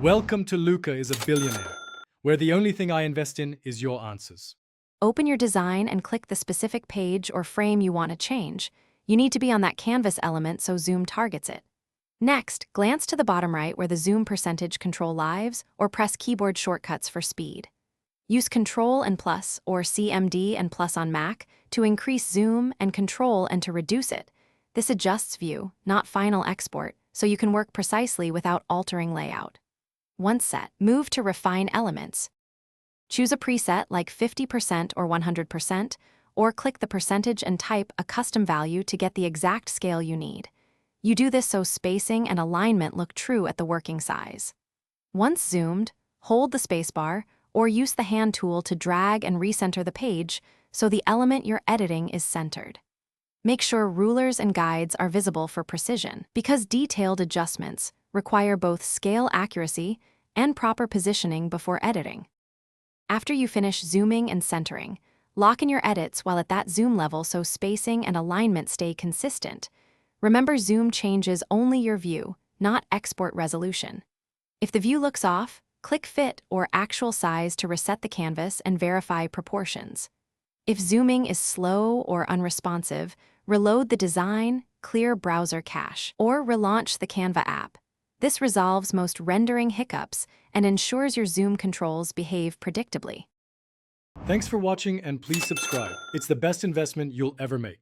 Welcome to Luca is a Billionaire, where the only thing I invest in is your answers. Open your design and click the specific page or frame you want to change. You need to be on that canvas element so Zoom targets it. Next, glance to the bottom right where the Zoom percentage control lives, or press keyboard shortcuts for speed. Use Control and Plus or CMD and Plus on Mac to increase zoom and Control and to reduce it. This adjusts view, not final export, so you can work precisely without altering layout. Once set, move to Refine Elements. Choose a preset like 50% or 100%, or click the percentage and type a custom value to get the exact scale you need. You do this so spacing and alignment look true at the working size. Once zoomed, hold the spacebar or use the hand tool to drag and recenter the page so the element you're editing is centered. Make sure rulers and guides are visible for precision, because detailed adjustments require both scale accuracy and proper positioning before editing. After you finish zooming and centering, lock in your edits while at that zoom level so spacing and alignment stay consistent. Remember, zoom changes only your view, not export resolution. If the view looks off, click Fit or Actual Size to reset the canvas and verify proportions. If zooming is slow or unresponsive, reload the design, clear browser cache, or relaunch the Canva app. This resolves most rendering hiccups and ensures your zoom controls behave predictably. Thanks for watching, and please subscribe. It's the best investment you'll ever make.